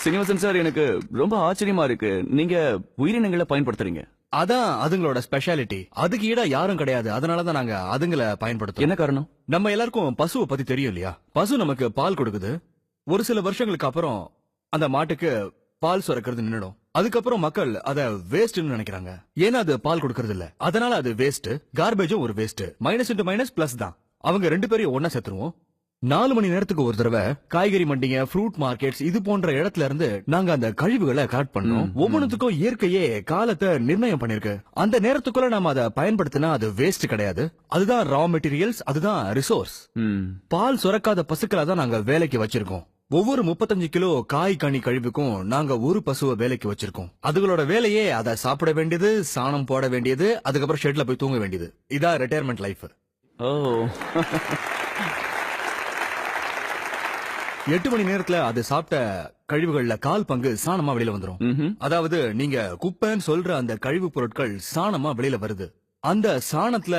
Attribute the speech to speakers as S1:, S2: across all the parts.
S1: Srinivasan sir, எனக்கு ரொம்ப ஆச்சரியமா இருக்கு. நீங்க உயிரினங்களை பயன்படுத்துறீங்க.
S2: அதான் அதுங்களோட ஸ்பெஷாலிட்டி. அதுக்கு ஈடா யாரும் கிடையாது. அதனாலதான் நாங்க அதுங்களை பயன்படுத்தோம்.
S1: என்ன காரணம்?
S2: நம்ம எல்லாருக்கும் பசுவை பத்தி தெரியும் இல்லையா? பசு நமக்கு பால் கொடுக்குது. ஒரு சில வருஷங்களுக்கு அப்புறம் அந்த மாட்டுக்கு பால் சுரக்கிறது நின்னுடும். அதுக்கப்புறம் மக்கள் அத வேஸ்ட்னு நினைக்கிறாங்க. ஏன்னா அது பால் கொடுக்கறது இல்ல. அதனால அது வேஸ்ட். கார்பேஜும் ஒரு waste. Minus into minus plus தான். அவங்க ரெண்டு பேரையும் ஒன்னா சேர்த்துருவோம். 4 மணி நேரத்துக்கு ஒரு தடவை காய்கறி மண்டிங்க, ஃப்ரூட் மார்க்கெட்ஸ் இது போன்ற இடத்துல இருந்து நாங்க அந்த கழிவுகளை கலெக்ட் பண்ணோம். ஒவ்வொன்றுத்துக்கும் இயற்கையே காலத்தை நிர்ணயம் பண்ணிருக்கு. அந்த நேரத்துக்குள்ள நாம அதை பயன்படுத்தினா அது வேஸ்ட் கிடையாது. அதுதான் ரா மெட்டீரியல்ஸ், அதுதான் ரிசோர்ஸ். பால் சுரக்காத பசுக்களை தான் நாங்க வேலைக்கு வச்சிருக்கோம். ஒவ்வொரு 35 கிலோ காய் கனி கழிவுக்கும் நாங்க ஒரு பசுவை வேலைக்கு வச்சிருக்கோம். அதுகளோட வேலையே அதை சாப்பிட வேண்டியது, சாணம் போட வேண்டியது, அதுக்கப்புறம் ஷெட்ல போய் தூங்க வேண்டியது. இதான் ரிட்டையர்மெண்ட் லைஃப்.
S1: ஓ
S2: 8 மணி நேரத்துல அது சாப்பிட்ட கழிவுகள்ல 1/4 பங்கு சாணமா வெளியில வந்துரும். அதாவது நீங்க குப்பைன்னு சொல்ற அந்த கழிவு பொருட்கள் சாணமா வெளியில வருது. அந்த சாணத்துல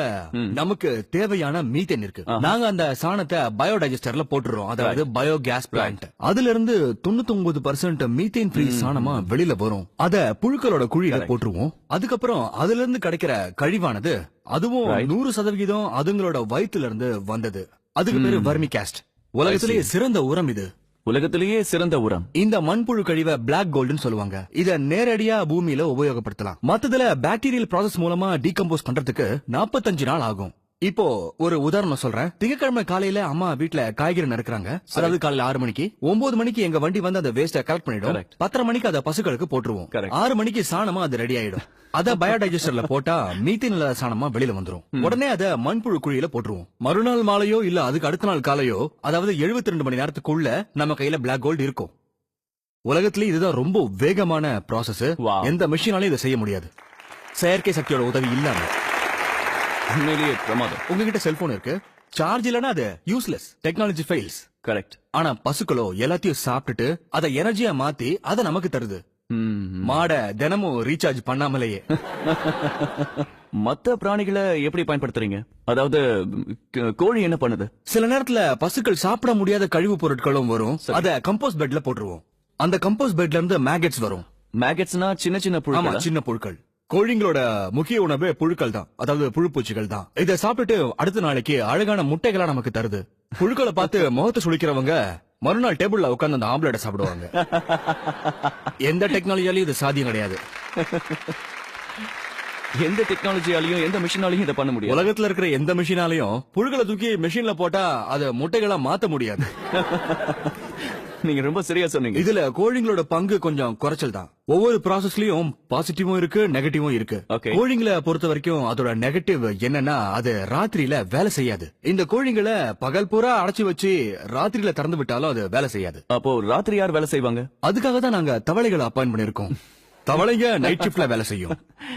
S2: நமக்கு தேவையான மீத்தேன் இருக்கு. நாங்க அந்த சாணத்தை பயோடைஜஸ்டர்ல போட்டுறோம். அதாவது பயோகேஸ் பிளான்ட். அதுல இருந்து 99% மீத்தேன் ஃப்ரீ சாணமா வெளியில வரும். அத புழுக்களோட குழியில போட்டுருவோம். அதுக்கப்புறம் அதுல இருந்து கிடைக்கிற கழிவானது அதுவும் 100% அதுங்களோட வயிற்றுல இருந்து வந்தது. அதுக்கு பேரு வர்மி காஸ்ட். உலகத்திலேயே சிறந்த உரம் இது.
S1: உலகத்திலேயே சிறந்த உரம்.
S2: இந்த மண்புழு கழிவை பிளாக் கோல்டுன்னு சொல்லுவாங்க. இத நேரடியா பூமியில உபயோகப்படுத்தலாம். மத்ததுல பாக்டீரியல் ப்ராசஸ் மூலமா டீகம்போஸ் பண்றதுக்கு 45 நாள் ஆகும். இப்போ ஒரு உதாரணம் சொல்றேன். திங்கட்கிழமை காலையில அம்மா வீட்ல காய்கறி நறுக்குறாங்க. அதாவது காலையில 6 மணிக்கு. 9 மணிக்கு எங்க வண்டி வந்து அந்த வேஸ்ட கலெக்ட் பண்ணிடும். 10:30 மணிக்கு அத பசுக்களுக்கு போட்டுருவோம். 6 மணிக்கு சாணமா அது ரெடி ஆயிடும். அத பயோடைஜஸ்டர்ல போட்டா மீத்தேன் இல்லாத சாணமா வெளியில வந்துரும். உடனே அத மண்புழு குழியில போட்டுருவோம். மறுநாள் மாலையோ இல்ல அதுக்கு அடுத்த நாள் காலையோ, அதாவது 72 மணி நேரத்துக்குள்ள நம்ம கையில பிளாக் கோல்டு இருக்கும். உலகத்திலே இதுதான் ரொம்ப வேகமான ப்ராசஸ். எந்த மெஷினாலையும் இதை செய்ய முடியாது, செயற்கை சக்தியோட உதவி இல்லாம.
S1: உண்மையிலேயே பிரமாதம்.
S2: உங்ககிட்ட செல்போன் இருக்கு, சார்ஜ் இல்லனா அது யூஸ்லெஸ். Technology fails.
S1: கரெக்ட்.
S2: ஆனா பசுக்களோ எல்லாத்தையும் சாப்பிட்டுட்டு அதை எனர்ஜியா மாத்தி அதை நமக்கு தருது. மாட தினமும் ரீசார்ஜ் பண்ணாமலேயே.
S1: மத்த பிராணிகளை எப்படி பயன்படுத்துறீங்க? அதாவது கோழி என்ன பண்ணுது?
S2: சில நேரத்துல பசுக்கள் சாப்பிட முடியாத கழிவு பொருட்களும் வரும். அத கம்போஸ்ட் பெட்ல போட்டுருவோம். அந்த கம்போஸ்ட் பெட்ல இருந்து மேகெட்ஸ் வரும்.
S1: மேகெட்ஸ்னா சின்ன சின்ன புழுக்கள்.
S2: சின்ன புழுக்கள். கோழிங்களோட முக்கிய உணவு புழுக்கள் தான். அதாவது புழுப்பூச்சிகள் தான். இதை சாப்பிட்டுட்டு அடுத்த நாளைக்கு அழகான முட்டைகளா நமக்கு தருது. புழுக்களை பார்த்து முகத்தை சுளிக்கிறவங்க மறுநாள் டேபிள்ல உட்கார்ந்து அந்த ஆம்லெட்டை சாப்பிடுவாங்க. எந்த டெக்னாலஜியாலையும் இது சாத்தியம் கிடையாது.
S1: எந்த டெக்னாலஜியாலையும் எந்த மிஷினாலையும் இதை பண்ண முடியாது.
S2: உலகத்துல இருக்கிற எந்த மிஷினாலையும் புழுக்களை தூக்கி மிஷின்ல போட்டா அதை முட்டைகளா மாத்த முடியாது.
S1: நீங்க ரொம்ப சரியா சொன்னீங்க.
S2: இதுல கோழிங்களோட பங்கு கொஞ்சம் குறைச்சல் தான். ஒவ்வொரு ப்ராசஸ்லயும் பாசிட்டிவும் இருக்கு, நெகட்டிவும் இருக்கு. கோழிங்களை பொறுத்த வரைக்கும் அதோட நெகட்டிவ் என்னன்னா அது ராத்திரியில வேலை செய்யாது. இந்த கோழிங்களை பகல் பூரா அடைச்சு வச்சு ராத்திரியில திறந்து விட்டாலும் அது வேலை செய்யாது.
S1: அப்போ ராத்திரி யார் வேலை செய்வாங்க?
S2: அதுக்காக தான் நாங்க தவளைகளை அப்பாயின் பண்ணிருக்கோம். தவளைங்க நைட் ஷிப்ட்ல வேலை செய்யும்.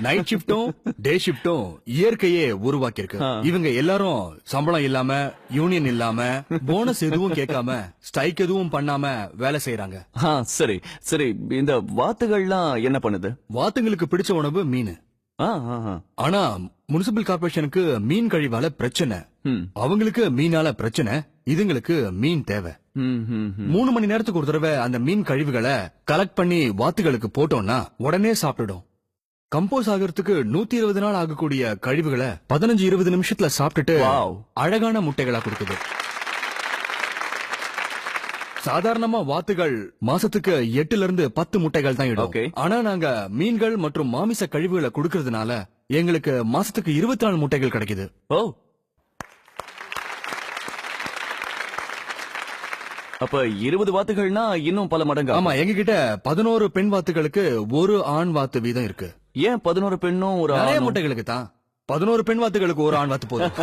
S2: நைட் ஷிப்டும் டே ஷிப்டும் இயற்கையே உருவாக்கி இருக்கு. இவங்க எல்லாரும் சம்பளம் இல்லாம, யூனியன் இல்லாம, போனஸ் எதுவும் கேட்காம, ஸ்ட்ரைக் எதுவும் பண்ணாம வேலை செய்யறாங்க.
S1: சரி சரி. இந்த வாத்துகள்லாம் என்ன பண்ணுது?
S2: வாத்துங்களுக்கு பிடிச்ச உணவு மீன். ஆனா முனிசிபல் கார்பரேஷனுக்கு மீன் கழிவால பிரச்சனை. அவங்களுக்கு மீனால பிரச்சனை, இதுங்களுக்கு மீன் தேவை. 3 மணி நேரத்துக்கு ஒரு தடவை அந்த மீன் கழிவுகளை கலெக்ட் பண்ணி வாத்துகளுக்கு போட்டோம்னா உடனே சாப்பிடும். கம்போஸ் ஆகிறதுக்கு 120 நாள் ஆகக்கூடிய கழிவுகளை 15-20 நிமிஷத்துல சாப்பிட்டுட்டு அழகான முட்டைகளா கொடுக்குது. சாதாரணமா வாத்துகள் மாசத்துக்கு 8-10 முட்டைகள் தான் இடும். ஆனா நாங்க மீன்கள் மற்றும் மாமிச கழிவுகளை கொடுக்கறதுனால எங்களுக்கு மாசத்துக்கு 24 முட்டைகள் கிடைக்குது.
S1: அப்ப 20 வாத்துகள்னா இன்னும் பல மடங்கு.
S2: ஆமா, எங்க கிட்ட 11 பெண் வாத்துகளுக்கு ஒரு ஆண் வாத்து வீதம் இருக்கு.
S1: ஏன் 11 பெண்ணும் ஒரு
S2: முட்டைகளுக்கு தான்? 11 பெண் வாத்துகளுக்கு ஒரு ஆண் வாத்து போதும்.